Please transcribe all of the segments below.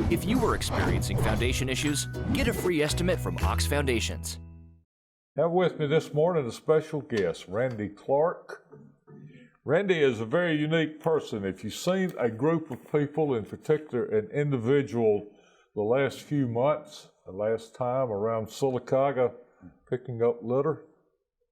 If you are experiencing foundation issues, get a free estimate from Ox Foundations. Have with me this morning a special guest, Randy Clark. Randy is a very unique person. If you've seen a group of people, in particular an individual, the last few months, the last time around Sylacauga picking up litter,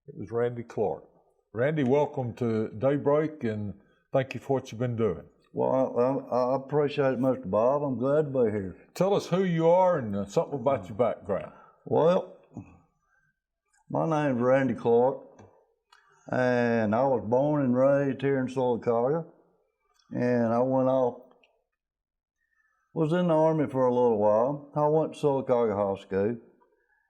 it was Randy Clark. Randy, welcome to Daybreak, and thank you for what you've been doing. Well, I appreciate it, Mr. Bob. I'm glad to be here. Tell us who you are and something about your background. Well, my name's Randy Clark, and I was born and raised here in Sylacauga, and I was in the Army for a little while. I went to Sylacauga High School,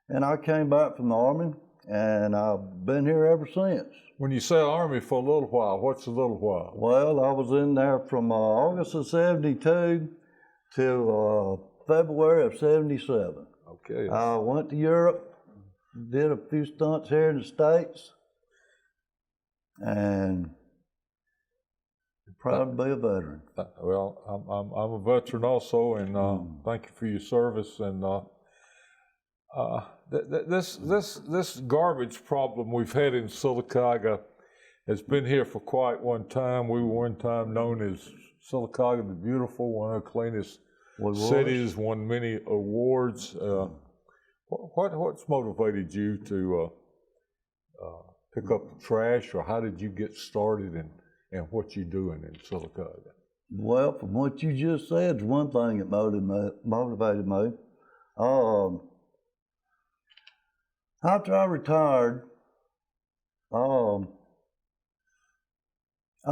and I came back from the Army, and I've been here ever since. When you say Army for a little while, what's a little while? Well, I was in there from August of '72 till February of '77. Okay. I went to Europe, did a few stunts here in the States, and proud to be a veteran. Well, I'm a veteran also, and thank you for your service. And this garbage problem we've had in Sylacauga has been here for quite one time. We were one time known as Sylacauga the Beautiful, one of the cleanest cities, won many awards. What's motivated you to pick up the trash, or how did you get started, and what you doing in Sylacauga? Well, from what you just said, is one thing that motivated me. After I retired, I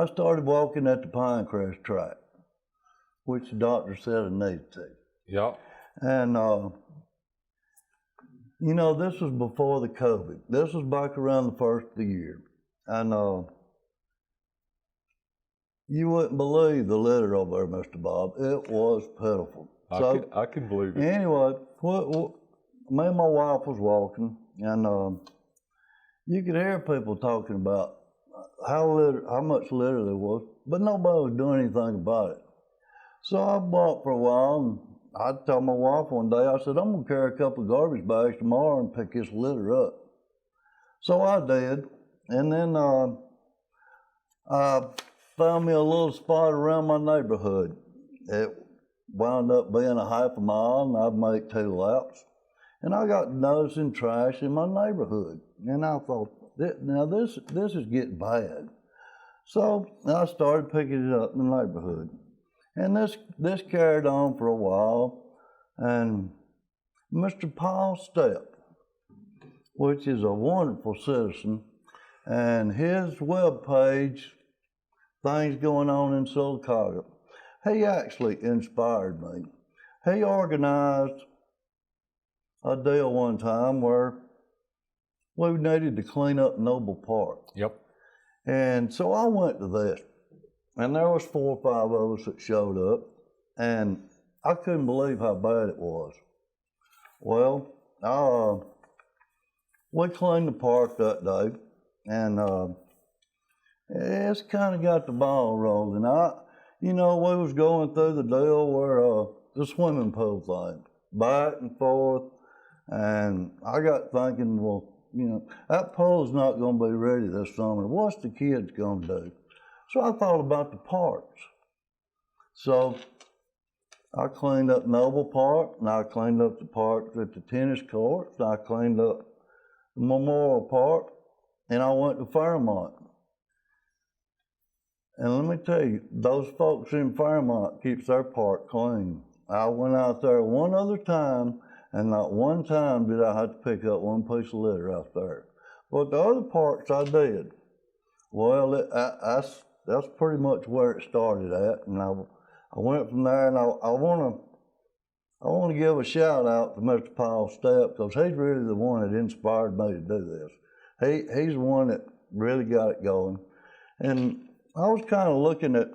started walking at the Pinecrest track, which the doctor said I needed to. Yeah. And you know, this was before the COVID. This was back around the first of the year. And you wouldn't believe the litter over there, Mr. Bob. It was pitiful. I can believe it. Anyway, me and my wife was walking, and you could hear people talking about how much litter there was, but nobody was doing anything about it. So I walked for a while, and I told my wife one day, I said, I'm going to carry a couple of garbage bags tomorrow and pick this litter up. So I did, and then I found me a little spot around my neighborhood. It wound up being a half a mile, and I'd make 2 laps. And I got noticing trash in my neighborhood. And I thought, now this is getting bad. So I started picking it up in the neighborhood. And this carried on for a while, and Mr. Paul Stepp, which is a wonderful citizen, and his webpage, Things Going On in Sylacauga, he actually inspired me. He organized a deal one time where we needed to clean up Noble Park. Yep. And so I went to this. And there was 4 or 5 of us that showed up, and I couldn't believe how bad it was. Well, we cleaned the park that day, and it's kind of got the ball rolling. We was going through the deal where the swimming pool thing, back and forth, and I got thinking, well, that pool's not going to be ready this summer. What's the kids going to do? So I thought about the parks. So I cleaned up Noble Park, and I cleaned up the parks at the tennis courts, and I cleaned up the Memorial Park, and I went to Fairmont. And let me tell you, those folks in Fairmont keeps their park clean. I went out there one other time, and not one time did I have to pick up one piece of litter out there. But the other parks I did. Well, that's pretty much where it started at, and I went from there, and I want to give a shout out to Mr. Paul Stepp, because he's really the one that inspired me to do this. He's the one that really got it going, and I was kind of looking at,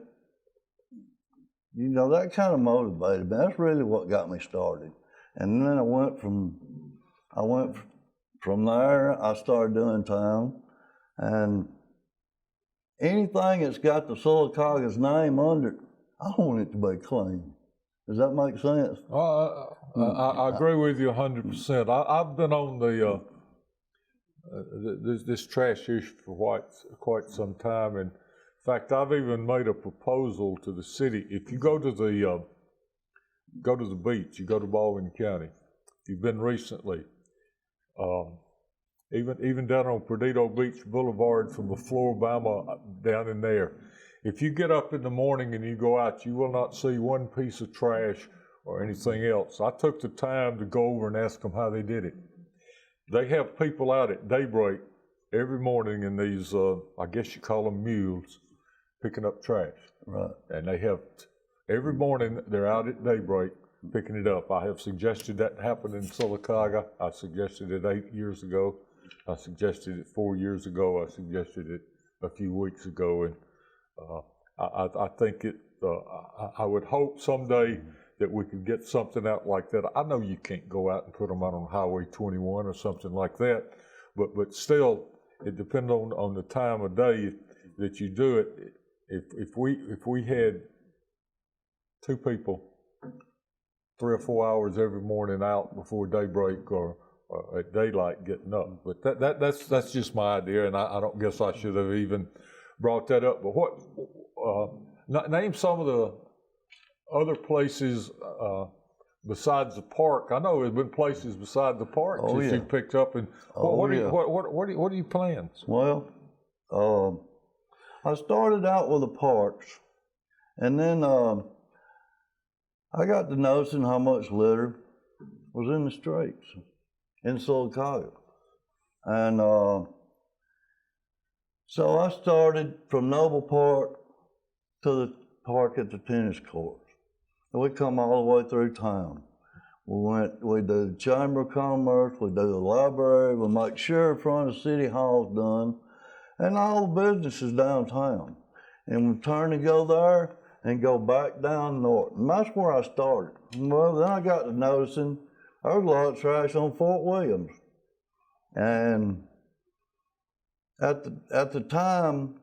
that kind of motivated me. That's really what got me started, and then I went from there. I started doing town, and anything that's got the Sylacauga's name under it, I want it to be clean. Does that make sense? I agree with you 100%. I've been on the this trash issue for quite some time, and in fact, I've even made a proposal to the city. If you go to the beach, you go to Baldwin County. If you've been recently, even down on Perdido Beach Boulevard from the Floribama down in there, if you get up in the morning and you go out, you will not see one piece of trash or anything else. I took the time to go over and ask them how they did it. They have people out at Daybreak every morning in these, I guess you call them mules, picking up trash. Right. And they have, every morning they're out at Daybreak picking it up. I have suggested that happen in Sylacauga. I suggested it 8 years ago. I suggested it 4 years ago. I suggested it a few weeks ago. And I think I would hope someday that we could get something out like that. I know you can't go out and put them out on Highway 21 or something like that, but still, it depends on the time of day that you do it. If we had 2 people 3 or 4 hours every morning out before daybreak or at daylight getting up, but that's just my idea, and I don't guess I should have even brought that up. But name some of the other places besides the park. I know there's been places beside the park that you picked up. And what are your plans? Well, I started out with the parks, and then I got to noticing how much litter was in the streets in Sylacauga, and so I started from Noble Park to the park at the tennis courts. We come all the way through town. We do the Chamber of Commerce, we do the library, we make sure in front of City Hall's done, and all the businesses downtown. And we turn to go there and go back down north. And that's where I started. Well, then I got to noticing there was a lot of trash on Fort Williams. And at the time,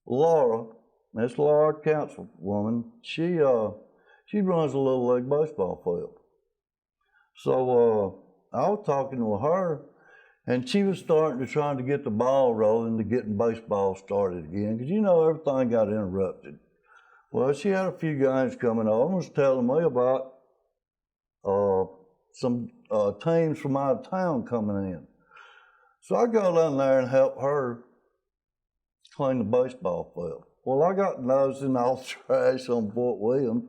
Laura, Miss Laura, councilwoman, she runs a little league baseball field. So I was talking with her, and she was trying to get the ball rolling to getting baseball started again, because everything got interrupted. Well, she had a few guys coming on and was telling me about some teams from out of town coming in. So I go down there and help her clean the baseball field. Well, I got noticing all the trash on Fort Williams.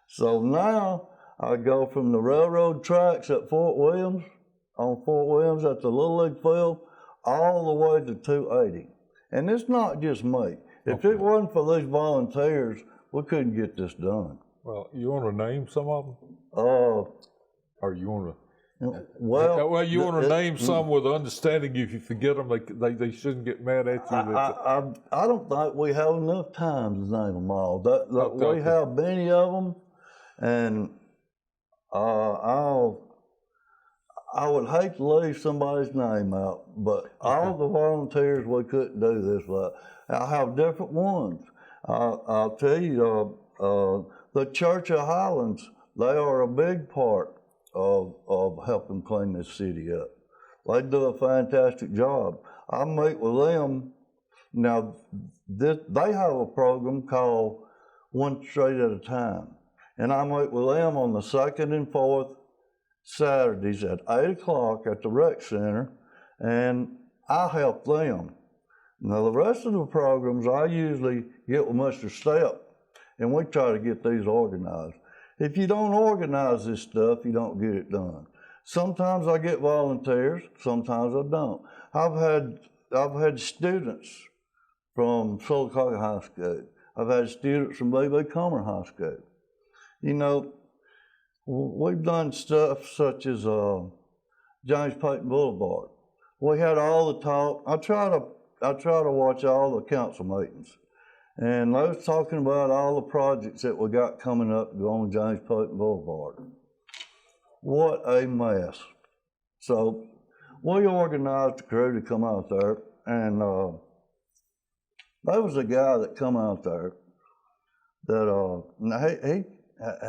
So now I go from the railroad tracks at Fort Williams, at the Little League field, all the way to 280. And it's not just me. If it wasn't for these volunteers, we couldn't get this done. Well, you want to name some of them? Or you want to? Well, you want to name some with understanding. If you forget them, they shouldn't get mad at you. I don't think we have enough time to name them all. We have many of them, and I would hate to leave somebody's name out, but all the volunteers, we couldn't do this. But I have different ones. I'll tell you, the Church of Highlands, they are a big part of helping clean this city up. They do a fantastic job. I meet with them. Now, they have a program called One Street at a Time. And I meet with them on the 2nd and 4th Saturdays at 8 o'clock at the rec center, and I help them. Now, the rest of the programs, I usually get with Mr. Stepp, and we try to get these organized. If you don't organize this stuff, you don't get it done. Sometimes I get volunteers, sometimes I don't. I've had students from Sylacauga High School. I've had students from B.B. Comer High School. We've done stuff such as James Payton Boulevard. We had all the talk. I try to watch all the council meetings. And I was talking about all the projects that we got coming up on James Payton Boulevard. What a mess. So we organized a crew to come out there, and there was a guy that come out there that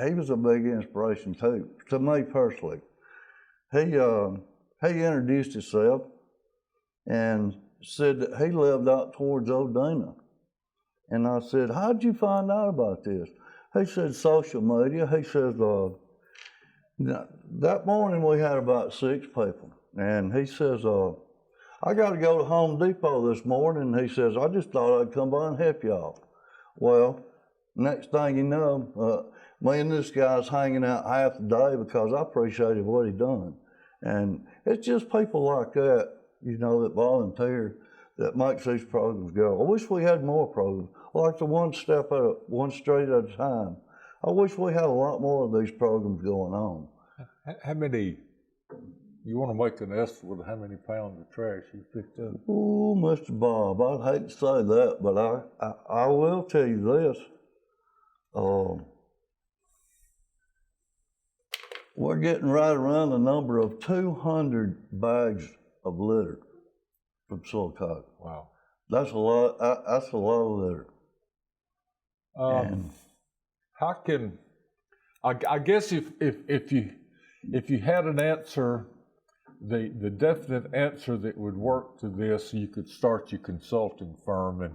he was a big inspiration too, to me personally. He introduced himself and said that he lived out towards Odina. And I said, how'd you find out about this? He said, social media. He says, that morning we had about 6 people. And he says, I got to go to Home Depot this morning. He says, I just thought I'd come by and help y'all. Well, next thing you know, me and this guy's hanging out half the day because I appreciated what he done. And it's just people like that, you know, that volunteer that makes these programs go. I wish we had more programs, like the one street at a time. I wish we had a lot more of these programs going on. How many, you want to make an estimate of how many pounds of trash you picked up? Oh, Mr. Bob, I'd hate to say that, but I will tell you this. We're getting right around the number of 200 bags of litter from Silicaca. Wow. That's a lot. That's a lot of litter. How can, I guess if you had an answer, the definite answer that would work to this, you could start your consulting firm, and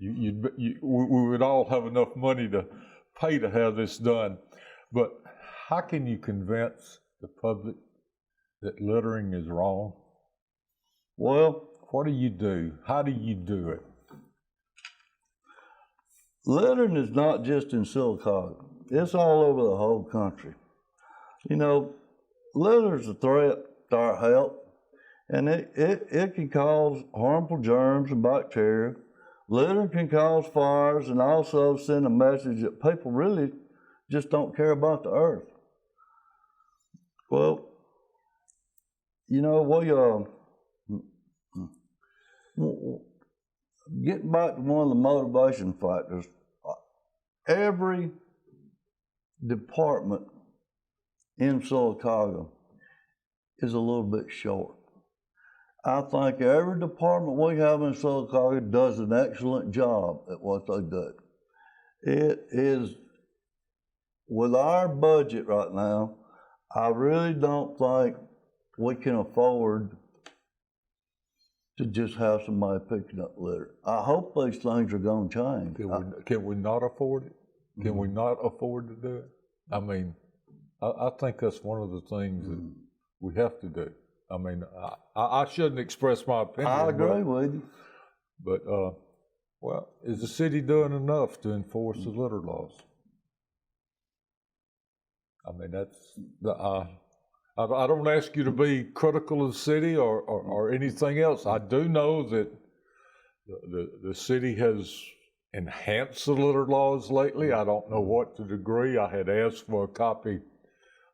we would all have enough money to pay to have this done. But how can you convince the public that littering is wrong? Well, what do you do? How do you do it? Littering is not just in Silicaca. It's all over the whole country. You know, litter is a threat to our health, and it can cause harmful germs and bacteria. Litter can cause fires and also send a message that people really just don't care about the earth. Well, you know, getting back to one of the motivation factors, every department in Silicaca is a little bit short. I think every department we have in Silicaca does an excellent job at what they do. It is, with our budget right now, I really don't think we can afford to just have somebody picking up litter. I hope these things are going to change. Can we not afford it? Can we not afford to do it? I mean, I think that's one of the things that we have to do. I mean, I shouldn't express my opinion. I agree with you. But, well, is the city doing enough to enforce the litter laws? I mean, I don't ask you to be critical of the city or anything else. I do know that the city has enhanced the litter laws lately. I don't know what to degree. I had asked for a copy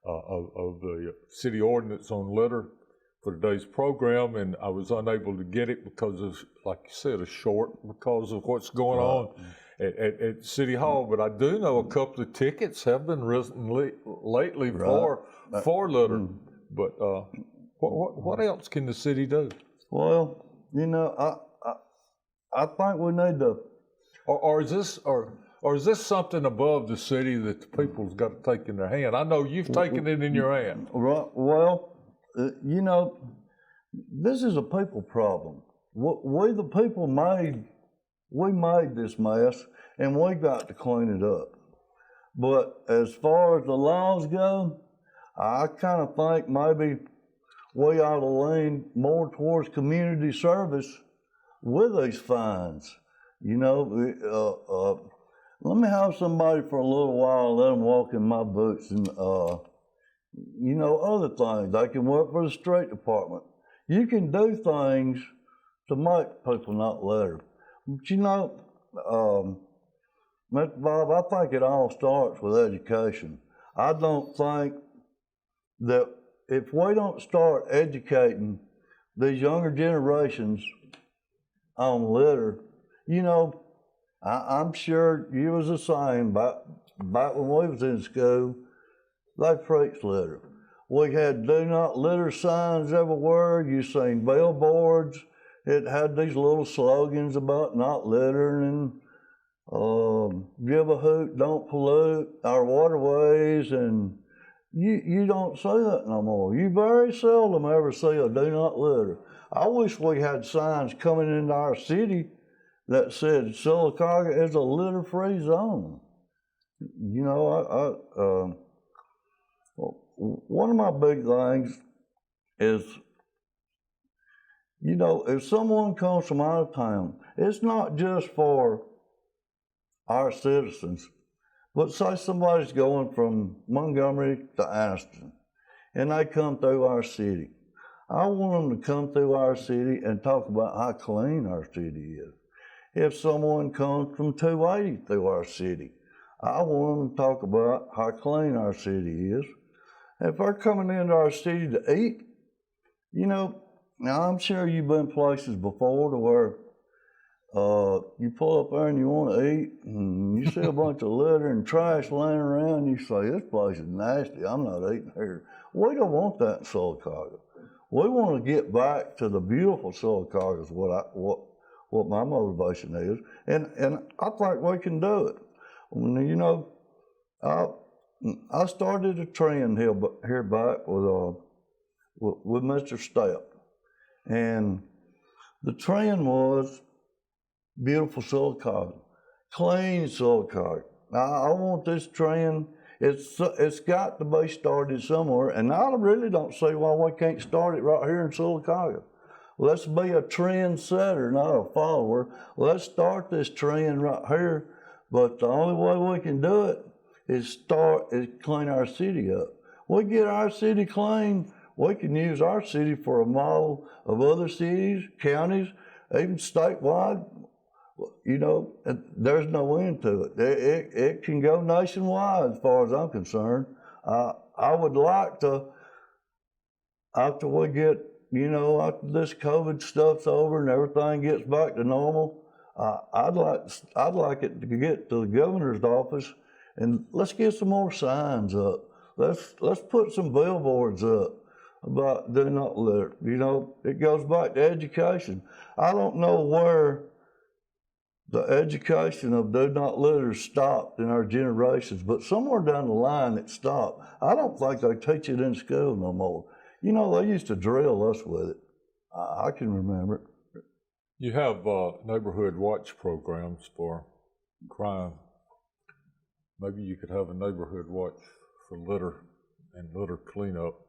of the city ordinance on litter for today's program, and I was unable to get it because of, like you said, a short because of what's going on at City Hall. But I do know a couple of tickets have been written lately for litter. But what else can the city do? Well, you know, I think we need to. Or is this something above the city that the people's got to take in their hand? I know you've taken it in your hand. Right. Well, you know, this is a people problem. We the people made this mess, and we got to clean it up. But as far as the laws go, I kind of think maybe we ought to lean more towards community service with these fines. You know, let me have somebody for a little while, let them walk in my boots and, you know, other things. They can work for the street department. You can do things to make people not litter. But you know, Mr. Bob, I think it all starts with education. I don't think that if we don't start educating these younger generations on litter, you know, I'm sure you was the same back when we was in school. They preached litter. We had do not litter signs everywhere. You seen billboards. It had these little slogans about not littering, and give a hoot, don't pollute our waterways, and you don't see that no more. You very seldom ever see a do not litter. I wish we had signs coming into our city that said Sylacauga is a litter-free zone. You know, one of my big things is, you know, if someone comes from out of town, it's not just for our citizens, but say somebody's going from Montgomery to Anniston, and they come through our city. I want them to come through our city and talk about how clean our city is. If someone comes from 280 through our city, I want them to talk about how clean our city is. If they're coming into our city to eat, you know, now I'm sure you've been places before to where you pull up there and you want to eat, and you see a bunch of litter and trash laying around, you say, this place is nasty, I'm not eating here. We don't want that in Sylacauga. We want to get back to the beautiful Sylacauga is what my motivation is, and I think we can do it. You know, I started a trend here back with Mr. Stepp, and the trend was beautiful Sylacauga, clean Sylacauga. I want this trend. It's got to be started somewhere, and I really don't see why we can't start it right here in Sylacauga. Let's be a trend setter, not a follower. Let's start this trend right here. But the only way we can do it is clean our city up. We get our city clean, we can use our city for a model of other cities, counties, even statewide. You know, there's no end to it. It can go nationwide as far as I'm concerned. I would like to, after we get, you know, after this COVID stuff's over and everything gets back to normal, I'd like it to get to the governor's office, and let's get some more signs up. Let's put some billboards up about do not litter. You know, it goes back to education. I don't know where the education of do not litter stopped in our generations, but somewhere down the line it stopped. I don't think they teach it in school no more. You know, they used to drill us with it. I can remember it. You have neighborhood watch programs for crime. Maybe you could have a neighborhood watch for litter and litter cleanup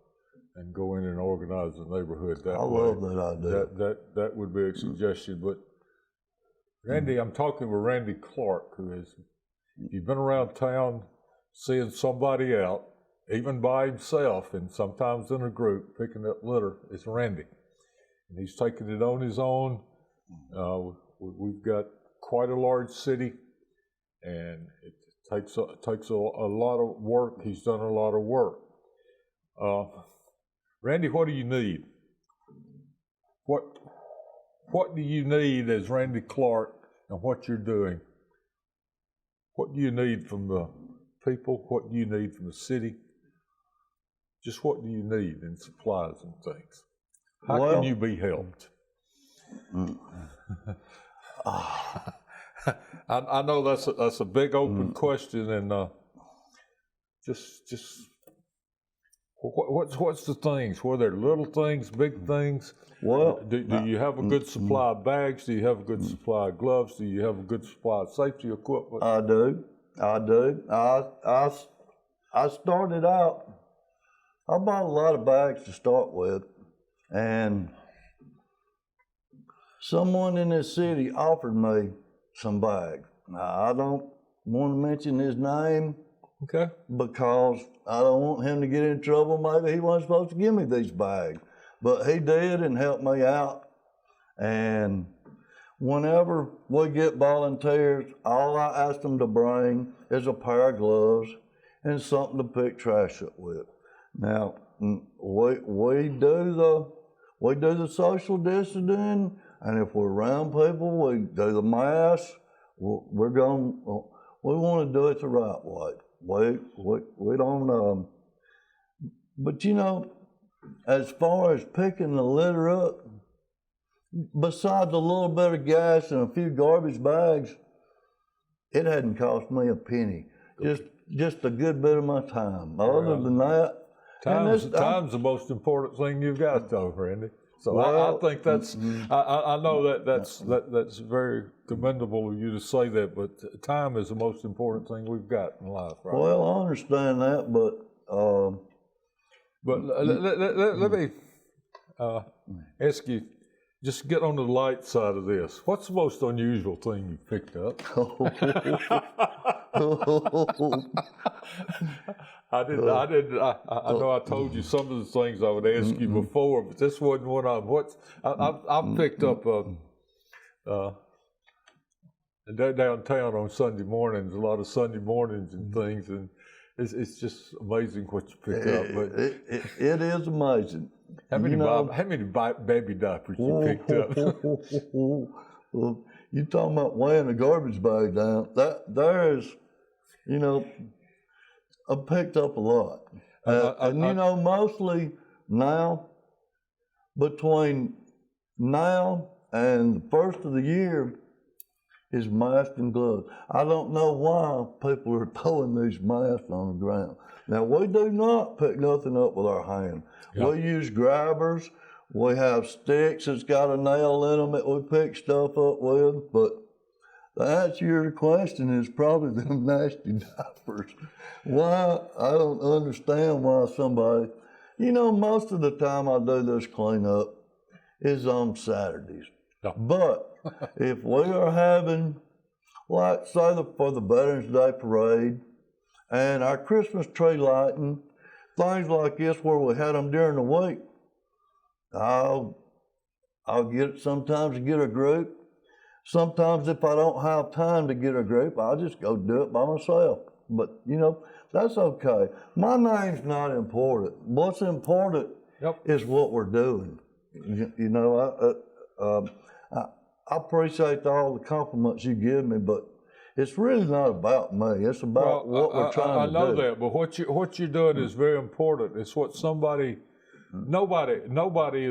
and go in and organize the neighborhood that way. I love that idea. That would be a suggestion. But Randy, I'm talking with Randy Clark, who is, if you've been around town seeing somebody out, even by himself and sometimes in a group, picking up litter, it's Randy. And he's taking it on his own. We've got quite a large city, and it takes a lot of work. He's done a lot of work. Randy, what do you need? What do you need as Randy Clark and what you're doing? What do you need from the people? What do you need from the city? Just what do you need in supplies and things? How can you be helped? I know that's a big open question, and just what's the things? Were there little things, big things? Well, do you have a good supply of bags? Do you have a good supply of gloves? Do you have a good supply of safety equipment? I do. I started out, I bought a lot of bags to start with, and someone in this city offered me some bags. Now, I don't want to mention his name, okay, because I don't want him to get in trouble. Maybe he wasn't supposed to give me these bags, but he did and helped me out. And whenever we get volunteers, all I ask them to bring is a pair of gloves and something to pick trash up with. Now, we do the social distancing, and if we're around people, we do the mask. We want to do it the right way. We don't. But you know, as far as picking the litter up, besides a little bit of gas and a few garbage bags, it hadn't cost me a penny. Just a good bit of my time. Other than that, time's the most important thing you've got, though, Randy. So I think that's I know that's very commendable of you to say that, but time is the most important thing we've got in life, right? Well, I understand that, but let me ask you, just get on the light side of this. What's the most unusual thing you picked up? I know I told you some of the things I would ask you before, but this wasn't one of them. I've picked up downtown on Sunday mornings, a lot of Sunday mornings and things, and it's just amazing what you pick up. But it is amazing. How many baby diapers you picked up? You talking about weighing a garbage bag down? There's, I picked up a lot, mostly now, between now and the first of the year, is masks and gloves. I don't know why people are throwing these masks on the ground. Now, we do not pick nothing up with our hand. Yep. We use grabbers. We have sticks that's got a nail in them that we pick stuff up with. But the answer to your question is probably them nasty diapers. Why? I don't understand why somebody, most of the time I do this cleanup is on Saturdays. Yep. But if we are having, like, say, for the Veterans Day Parade and our Christmas tree lighting, things like this where we had them during the week, I'll sometimes get a group. Sometimes if I don't have time to get a group, I'll just go do it by myself. But, that's okay. My name's not important. What's important is what we're doing. I appreciate all the compliments you give me, but it's really not about me. It's about what we're trying to do. I know that, but what you're doing is very important. It's what nobody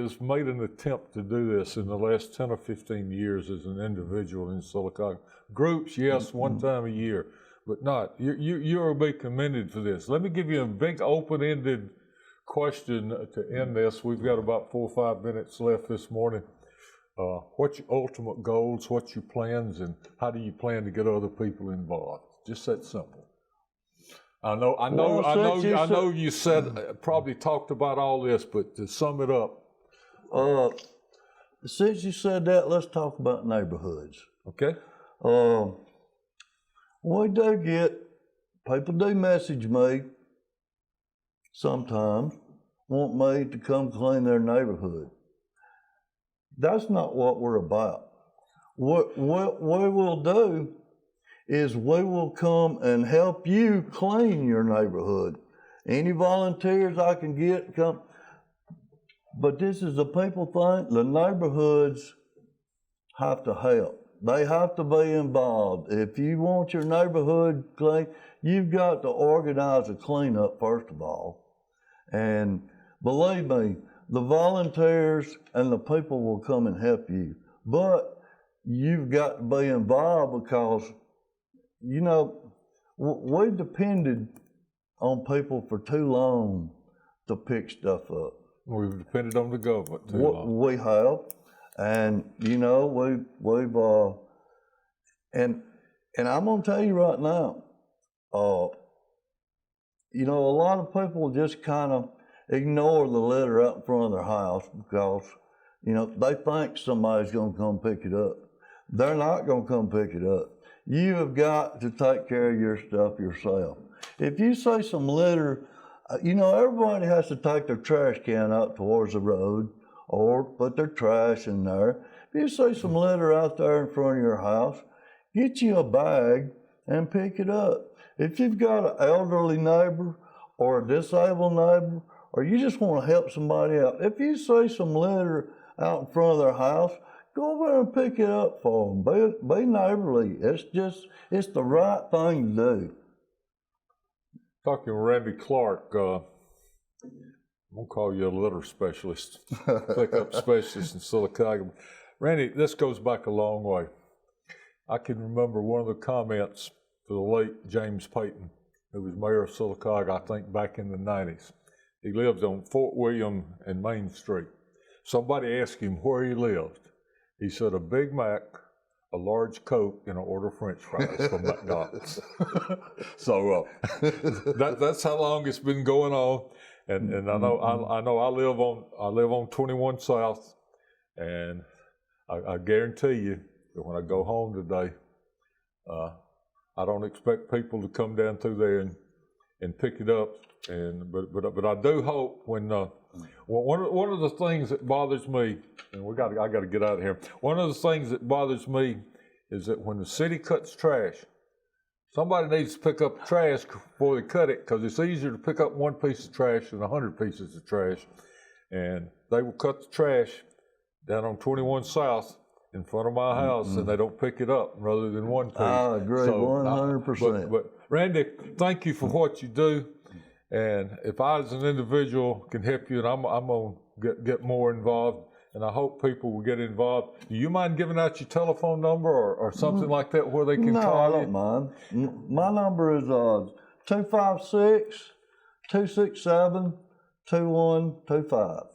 has made an attempt to do this in the last 10 or 15 years as an individual in Sylacauga. Groups, yes, one time a year, but not. You are be commended for this. Let me give you a big open-ended question to end this. We've got about 4 or 5 minutes left this morning. What's your ultimate goals? What's your plans, and how do you plan to get other people involved? Just that simple. I know. You said probably talked about all this, but to sum it up. Since you said that, let's talk about neighborhoods. Okay. We do get people do message me sometimes, want me to come clean their neighborhood. That's not what we're about. What we will do is we will come and help you clean your neighborhood. Any volunteers I can get, come. But this is the people thing. The neighborhoods have to help. They have to be involved. If you want your neighborhood clean, you've got to organize a cleanup first of all. And believe me, the volunteers and the people will come and help you. But you've got to be involved because, we depended on people for too long to pick stuff up. We've depended on the government too long. We have. And, we've and I'm going to tell you right now, a lot of people just kind of ignore the litter out in front of their house because, they think somebody's going to come pick it up. They're not going to come pick it up. You have got to take care of your stuff yourself. If you see some litter, everybody has to take their trash can out towards the road or put their trash in there. If you see some litter out there in front of your house, get you a bag and pick it up. If you've got an elderly neighbor or a disabled neighbor, or you just want to help somebody out, if you see some litter out in front of their house, go over and pick it up for them. Be neighborly. It's the right thing to do. Talking to Randy Clark, I'm going to call you a litter specialist, pickup specialist in Sylacauga. Randy, this goes back a long way. I can remember one of the comments for the late James Payton, who was mayor of Sylacauga, I think back in the 90s. He lives on Fort William and Main Street. Somebody asked him where he lived. He said, a Big Mac, a large Coke, and an order of French fries from McDonald's. So that's how long it's been going on. And I know I live on 21 South, and I guarantee you that when I go home today, I don't expect people to come down through there and pick it up. But I do hope when one of the things that bothers me, and I got to get out of here. One of the things that bothers me is that when the city cuts trash, somebody needs to pick up trash before they cut it, because it's easier to pick up one piece of trash than 100 pieces of trash. And they will cut the trash down on 21 South in front of my house, and they don't pick it up rather than one piece. I agree 100%. But Randy, thank you for what you do. And if I, as an individual, can help you, and I'm going to get more involved, and I hope people will get involved. Do you mind giving out your telephone number or something like that where they can call you? No, I don't mind. My number is 256-267-2125.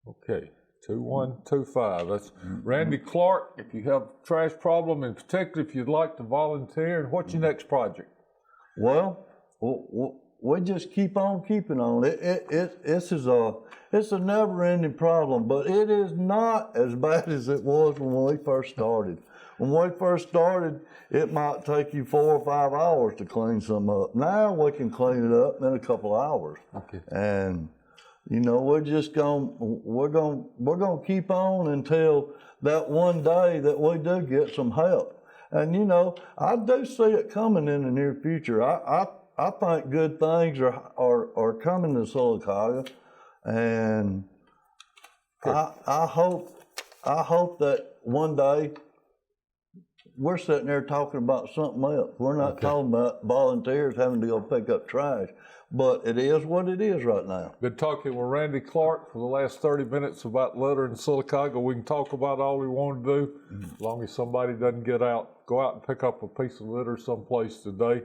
Okay, 2125. That's Randy Clark. If you have a trash problem, in particular if you'd like to volunteer, and what's your next project? Well, we just keep on keeping on. It's a never-ending problem, but it is not as bad as it was when we first started. When we first started, it might take you 4 or 5 hours to clean some up. Now we can clean it up in a couple hours. Okay. And you know, we're gonna keep on until that one day that we do get some help. And you know, I do see it coming in the near future. I think good things are coming to Sylacauga, and I hope that one day we're sitting there talking about something else. We're not talking about volunteers having to go pick up trash, but it is what it is right now. Been talking with Randy Clark for the last 30 minutes about littering in Sylacauga. We can talk about all we want to do, as long as somebody doesn't go out and pick up a piece of litter someplace today.